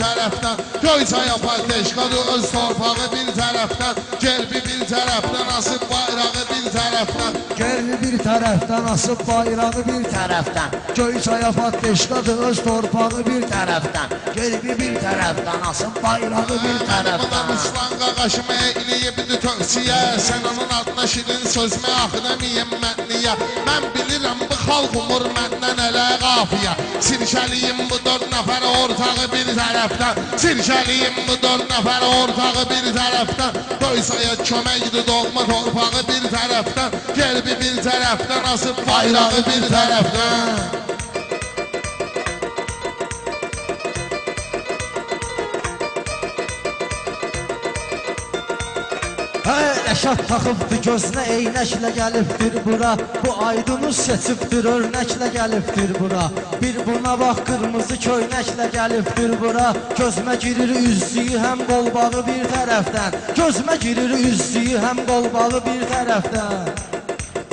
tərəfdən, Göyçay Ateşqadı öz torpağı bir tərəfdən, Gerbi bir tərəfdən, asıb bayrağı bir tərəfdən, Gerbi bir tərəfdən, asıb bayrağı bir tərəfdən, Göyçay Ateşqadı öz torpağı bir tərəfdən, Gerbi bir tərəfdən, asıb bayrağı bir tərəfdən. Ruslan qaqaşımı eləyibdi tövsiyə, sən onun adına şirin sözümü axıdamayım mən niyə? Mən bilirəm bu xalq umur məndən elə qafiyə, Sirkəliyim bu 4 nəfər ortağı bir tərəfdən, Sirkəliyim bu 4 nəfər ortağı bir tərəfdən, Göyçaya köməkdir doğma torpağı bir tərəfdən, Gerbi bir tərəfdən, asıb bayrağı bir tərəfdən. Rəşad taxıbdır gözünə eynəklə gəlibdir bura, bu aydınız seçibdir örnəklə gəlibdir bura, bir buna bax qırmızı köynəklə gəlibdir bura, gözümə girir üzdüyü həm qolbağı bir tərəfdən, gözümə girir üzdüyü həm qolbağı bir tərəfdən,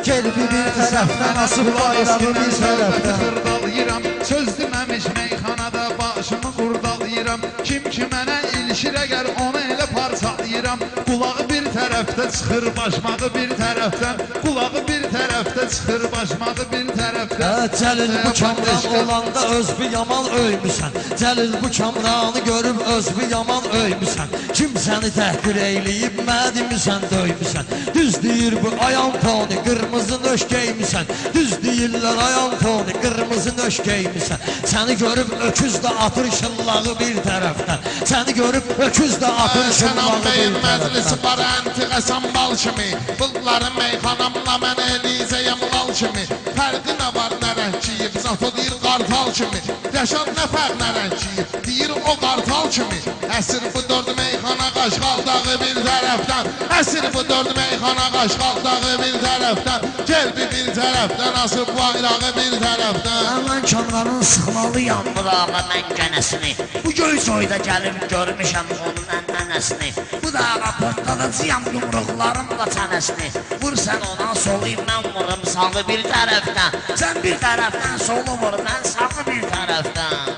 Gerbi bir tərəfdən, asıb bayrağı bir tərəfdən. Xırdalayıram, söz deməmiş meyxanada başımı qurdalayıram, kim ki mənə ilişir əgər onu elə parçalayıram, qulağı bir tərəfdə çıxır başmağı bir tərəfdən, qulağı bir tərəfdə çıxır başmağı bir tərəfdən. Cəlil bu kamran olanda özbü yaman öymüsən, Cəlil bu kamranı görüb özbü yaman öymüsən, kim səni təhqir eyləyib mədimisən döymüsən, düz deyir bu ayan toni qırmızı nöş geymisən, düz deyirlər ayan toni qırmızı nöş geymisən, səni görüb öküz də atır şıllağı bir tərəfdən, səni görüb öküz də atır şıllağı bir tərəfdən. Məclisi var əntiqəsən bal kimi, bunların meyxanamla mən elizəyəm lal kimi, fərqi nə var nə rəngçiyib, zato deyir qartal kimi, Rəşad nə fərq nə rəngçiyib, deyir o qartal kimi, əsir bu 4 meyxana qaşqaldağı bir tərəfdən, əsir bu 4 meyxana qaşqaldağı bir tərəfdən, Gerbi bir tərəfdən, asıb bayrağı bir tərəfdən. Mən kamranın sıxmalıyam bulağa mən gənəsini, bu Göyçayda gəlib görmüşəm onun ənənəsini, bu dağa portladacıyam yumruqlarımla çənəsini, vur sən ona solayım mən vurum sağı bir tərəfdən, sən bir tərəfdən solu vur mən sağı bir tərəfdən.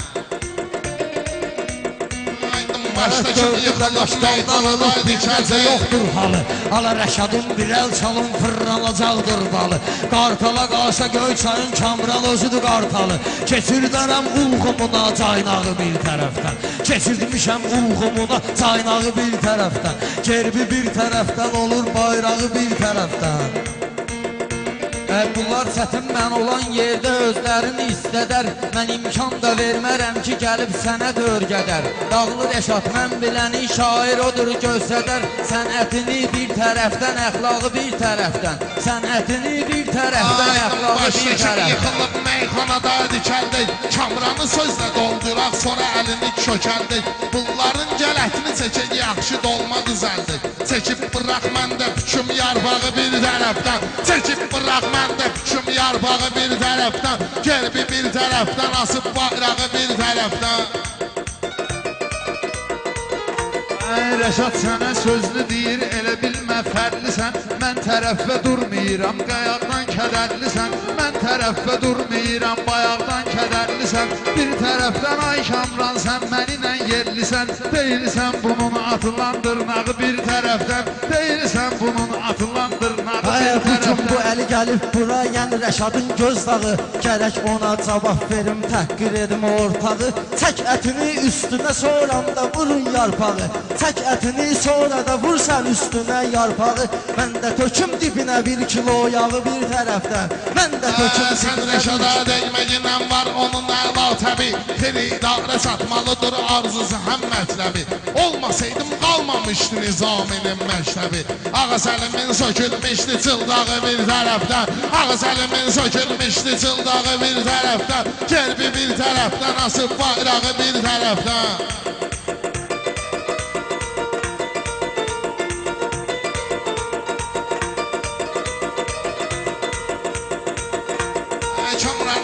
Başdakı yıxılmış meydanada dikəlcə yoxdur halı, ala Rəşadın bir əl çalın fırlanacaqdır balı, qartala qarşa Göyçayın kamran özüdür qartalı, keçirdərəm ulğumuna caynağı bir tərəfdən, keçirmişəm ulğumuna caynağı bir tərəfdən, Gerbi bir tərəfdən olur bayrağı bir tərəfdən. Bunlar çətin mən olan yerdə özlərini istədər, mən imkan da vermərəm ki gəlib sənə dörgədər, Dağlı Rəşad mən biləni şair odur göstədər, sənətini bir tərəfdən, əxlaqı bir tərəfdən, sənətini bir tərəfdən, əxlaqı bir tərəfdən. Yıxılıb meyxanada dikəldik, kamranı sözlə dolduraq, sonra əlini kökəldik, bunların gələtini çəkək, yaxşı dolma düzəldik, çəkib bıraq məndə püküm yarbağı bir tərəfdən, çəkib bıraq məndə püküm yarbağı bir tərəfdən, Gerbi bir tərəfdən, asıb bayrağı bir tərəfdən. Rəşad sənə sözlü deyir, elə bilmə fərlisən, mən tərəfə durmayıram, qayaqdan kədərlisən, mən tərəfə durmayıram, bayaqdan kədərlisən, bir tərəfdən ay kamran sən mənimlə yerlisən, deyilsən bunun atılan dırnağı bir tərəfdən, deyilsən bunun atılan dırnağı bir tərəfdən. Bu əli gəlib bura, yəni Rəşadın göz dağı, gərək ona cavab verim, təhqir edim ortağı, çək ətini üstünə soranda vurun yarpağı, çək ətini sonra da vursan üstünə yarpağı, mən də töküm dibinə 1 kilo yağı bir tərəfdən, mən də töküm sən Rəşada dəyməyinən var onun əla təbi, xiridarə satmalıdır arzusu həm mətləbi, olmasaydım qalmamışdı nizaminin məktəbi, ağız əlimin sökülmüşdü çıldağı bir tərəfdən, ağız əlimin sökülmüşdü çıldağı bir tərəfdən, Gerbi bir tərəfdən, asıb bayrağı bir tərəfdən.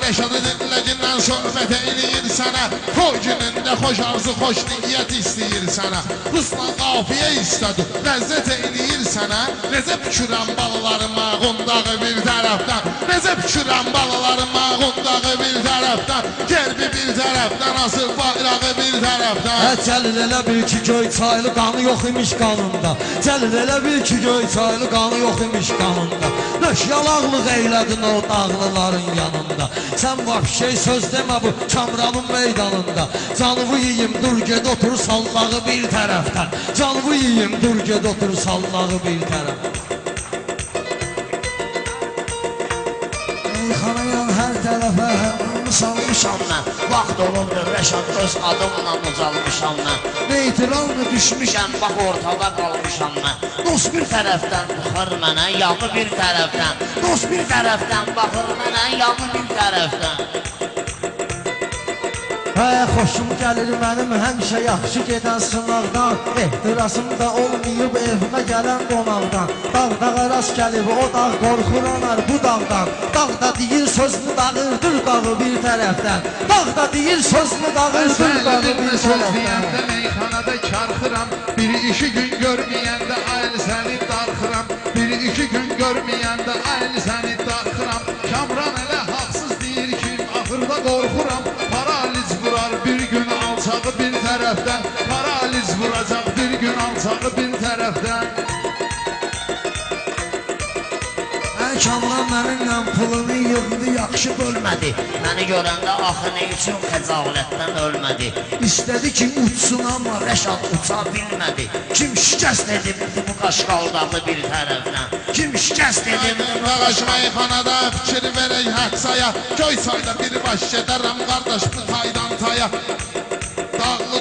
Rəşadı dinləgindən söhbət eləyir sənə, Toy günündə xoş arzu, xoş niyyət istəyir sənə, Ruslan qafiyə istədi, ləzzət eləyir sənə, Necə bükürəm bağlarıma qundağı bir tərəfdən, Necə Tökürəm balalarıma qundağı bir tərəfdən, gerbi bir tərəfdən, asıl bayrağı bir tərəfdən. Cəlil elə bil ki göy çaylı qanı yox imiş qanında. Cəlil elə bil ki göy çaylı qanı yox imiş qanında. Nöş yalaqlıq eylədin o dağlıların yanında. Sən vapşey söz demə bu Kamranın meydanında. Canımı yiyim dur ged otur sallağı bir tərəfdən. Canımı yiyim dur ged otur sallağı bir tərəfdən. Meyxanayan hər tərəfə salmışam mən. Vaxt olubdur Rəşad öz adımla ucalmışam mən. Neytiranlı düşmüşəm, bax ortada qalmışam mən. Dost bir tərəfdən baxır mənə, yanı bir tərəfdən. Dost bir tərəfdən baxır mənə, yanı bir tərəfdən. Xoşum gəlir mənim həmişə yaxşı gedən sınaqdan. Ehtirasım da olmayıb evimə gələn qonaqdan. Dağda rast gəlib o dağ qorxur anar bu dağdan. Dağda deyir sözünü dağırdır dağı bir tərəfdən. Dağda deyir sözünü dağırdır dağı bir Söz tərəfdən. deyəndə meyxanada karxıram. Biri iki gün görməyəndə aylı səni darxıram. Biri iki gün görməyəndə aylı səni darxıram. Kamran elə haqsız deyir ki axırda qorxuram. Paraliz vurar bir gün alçağı bir tərəfdən. Paraliz vuracaq bir gün alçağı bir tərəfdən. Kamran mənimlə pulunu yığdı, yaxşı bölmədi. Məni görəndə axı nə üçün xəcalətdən ölmədi. İstədi ki uçsun amma Rəşad uça bilmədi. Kim şikəst edibdi bu qaşqaldağı bir tərəfdən. Kim şikəst edibdi bu Ağaç meyxanada fikir verək həqsaya. Köy sayda bir baş gedərəm qardaş bu taydan taya. Dağlı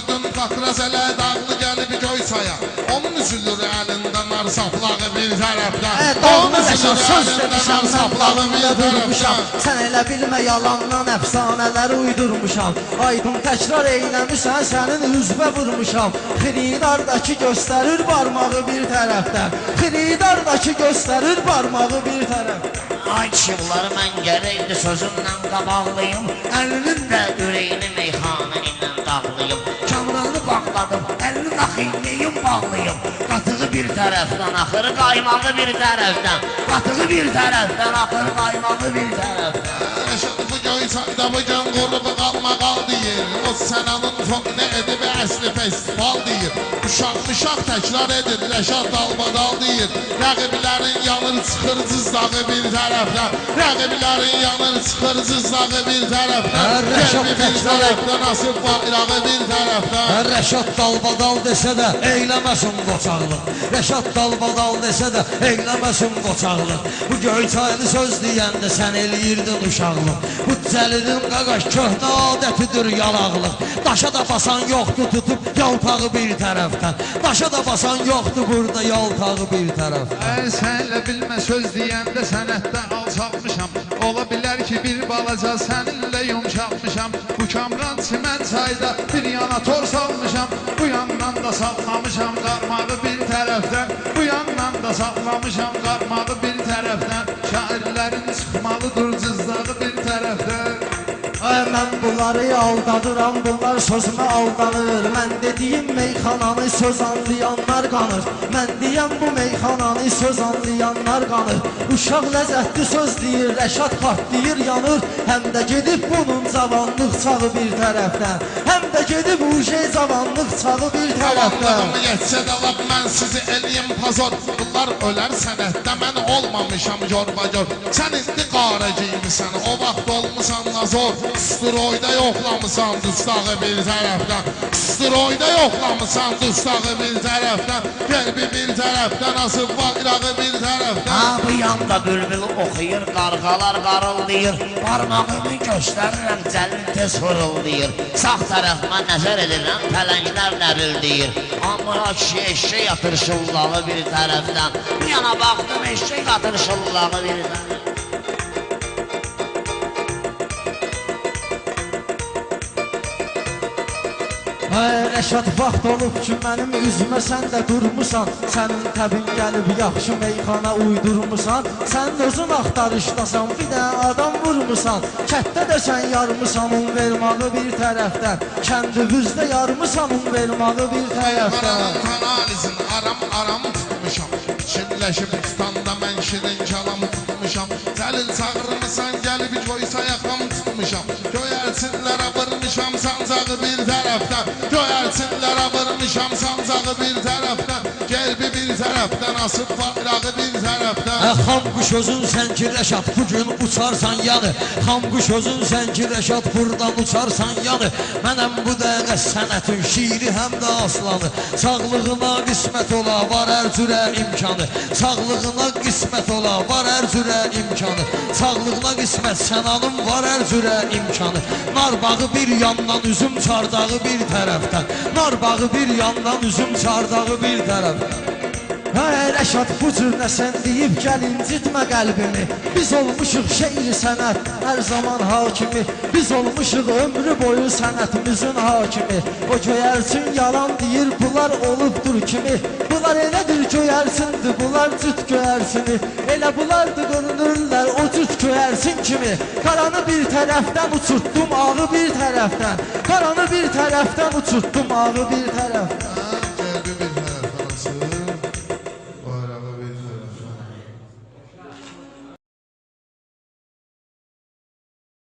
dün qaqraz elə dağlı gəlib köy saya. Onun üzülür əlindən nar saplağı bir tərəfdən. Onun üzülür əlindən nar saplağı bir tərəfdən. Sən elə bilmə yalandan əfsanələri uydurmuşam. Aydın təkrar eyləmişsən sənin üzvə vurmuşam. Xiridardakı göstərir barmağı bir tərəfdən. Xiridardakı göstərir barmağı bir tərəfdən. Ay çığları mən gərəkli sözümlə qabaqlayım. Əlinin də ürəyini meyxanə ilə dağlayım. Kamranı bağladım, əlini naxiyyəyim bağlayım. Qatığı bir tərəfdən, axırı qaymağı bir tərəfdən. Qatığı bir tərəfdən, axırı qaymağı bir tərəfdən. Bu göy çayda bu gün qurubu qalmaqal deyir. O sənanın toqni edib əsli festival deyir. Uşaq təkrar edir, Rəşad dalbadal deyir. Rəqiblərin yanır çıxır cızdağı bir tərəfdən. Rəqiblərin yanır çıxır cızdağı bir tərəfdən. Gəlbi bir tərəfdən, asıb bayrağı bir tərəfdən. Rəşad dalbadal desə də eyləməsin qoçaqlıq. Rəşad dalbadal desə də eyləməsin qoçaqlıq. Bu göy çayını söz deyəndə sən eləyirdin uşaqlıq. Bu Cəlilin qaqaş köhnə adətidir yalaqlıq. Daşa da basan yoxdur tutub yaltağı bir tərəfdən. Daşa da basan yoxdur burada yaltağı bir tərəfdən. Sən elə bilmə söz deyəndə sənətdə alçalmışam. Ola bilər ki bir balaca səninlə yumşalmışam. Bu Kamran çimən çayda bir yana tor salmışam. Bu yandan da sallamışam qarmağı bir tərəfdən. Bu yandan da sallamışam qarmağı bir tərəfdən. Şairlərin çıxmalıdır cızdağı bir tərəfdən. Mən bunları aldadıram, bunlar sözümə aldanır. Mən dediyim meyxananı söz anlayanlar qanır. Mən deyəm bu meyxananı söz anlayanlar qanır. Uşaq ləzzətli söz deyir, Rəşad partlayır, yanır. Həm də gedib bunun cavanlıq çağı bir tərəfdən. Həm də gedib uşaq cavanlıq çağı bir tərəfdən. Cavanlığımı geçsə də lap mən sizi eləyim pazor. Bunlar ölər sənətdə, mən olmamışam gör-bagör. Sən indi qarə giymisən, o vaxt olmusan nazor. Steroyda yoxlamısan dustağı bir tərəfdən. Steroyda yoxlamısan dustağı bir tərəfdən. Gəlbi bir tərəfdən, asıb bayrağı bir tərəfdən. Bu yanda bülbül oxuyur, qarğalar qarıldayır. Parmağımı göstərirəm, Cəlil tez hırıldayır. Sağ tərəfmə nəzər edirəm, pələnglər nərildəyir. Amma kişi eşək atır şıllağı bir tərəfdən. Bu yana baxdım, eşək atır şıllağı bir tərəfdən. Rəşad vaxt olub ki mənim üzümə sən də durmusan. Sənin təbin gəlib yaxşı meyxana uydurmusan. Sən özün axtarışdasan, bir də adam vurmusan. Kətdə də sən yarmısan, un vermağı bir tərəfdən. Kəndimizdə yarmısan, un vermağı bir tərəfdən. Analizin aram tutmuşam. Fikirləşib standa mən şirin kalam tutmuşam Cəlil çağırmısan gəlib koysa yaxam tutmuşam Göyərçinlərə vırmışam sancağı bir tərəfdən Göyərçinlərə vırmışam sancağı bir tərəfdən Gerbi bir tərəfdən asıb bayrağı bir tərəfdən Xam quş özün sən ki Rəşad bugün uçarsan yanı Xam quş özün sən ki Rəşad buradan uçarsan yanı Mənəm bu dəqiqə sənətin şiiri həm də aslanı Sağlığına qismət ola var hər cürə imkanı Sağlığına qismət ola var hər cürə imkanı Sağlığına qismət sənanın var hər cürə imkanı Narbağı bir yandan üzüm çardağı bir tərəfdən Narbağı bir yandan üzüm çardağı bir tərəfdən Hey Rəşad bu cür nəsən deyib gəl incitmə qəlbimi Biz olmuşuq şeir sənət hər zaman hakimi Biz olmuşuq ömrü boyu sənətimizin hakimi O göyərçin yalan deyir bunlar olubdur kimi Bunlar elədir göyərçindir bunlar cüt göyərçini Elə bunlardır görünürlər o cüt göyərçin kimi Qaranı bir tərəfdən uçurtdum ağı bir tərəfdən Qaranı bir tərəfdən uçurtdum ağı bir tərəfdən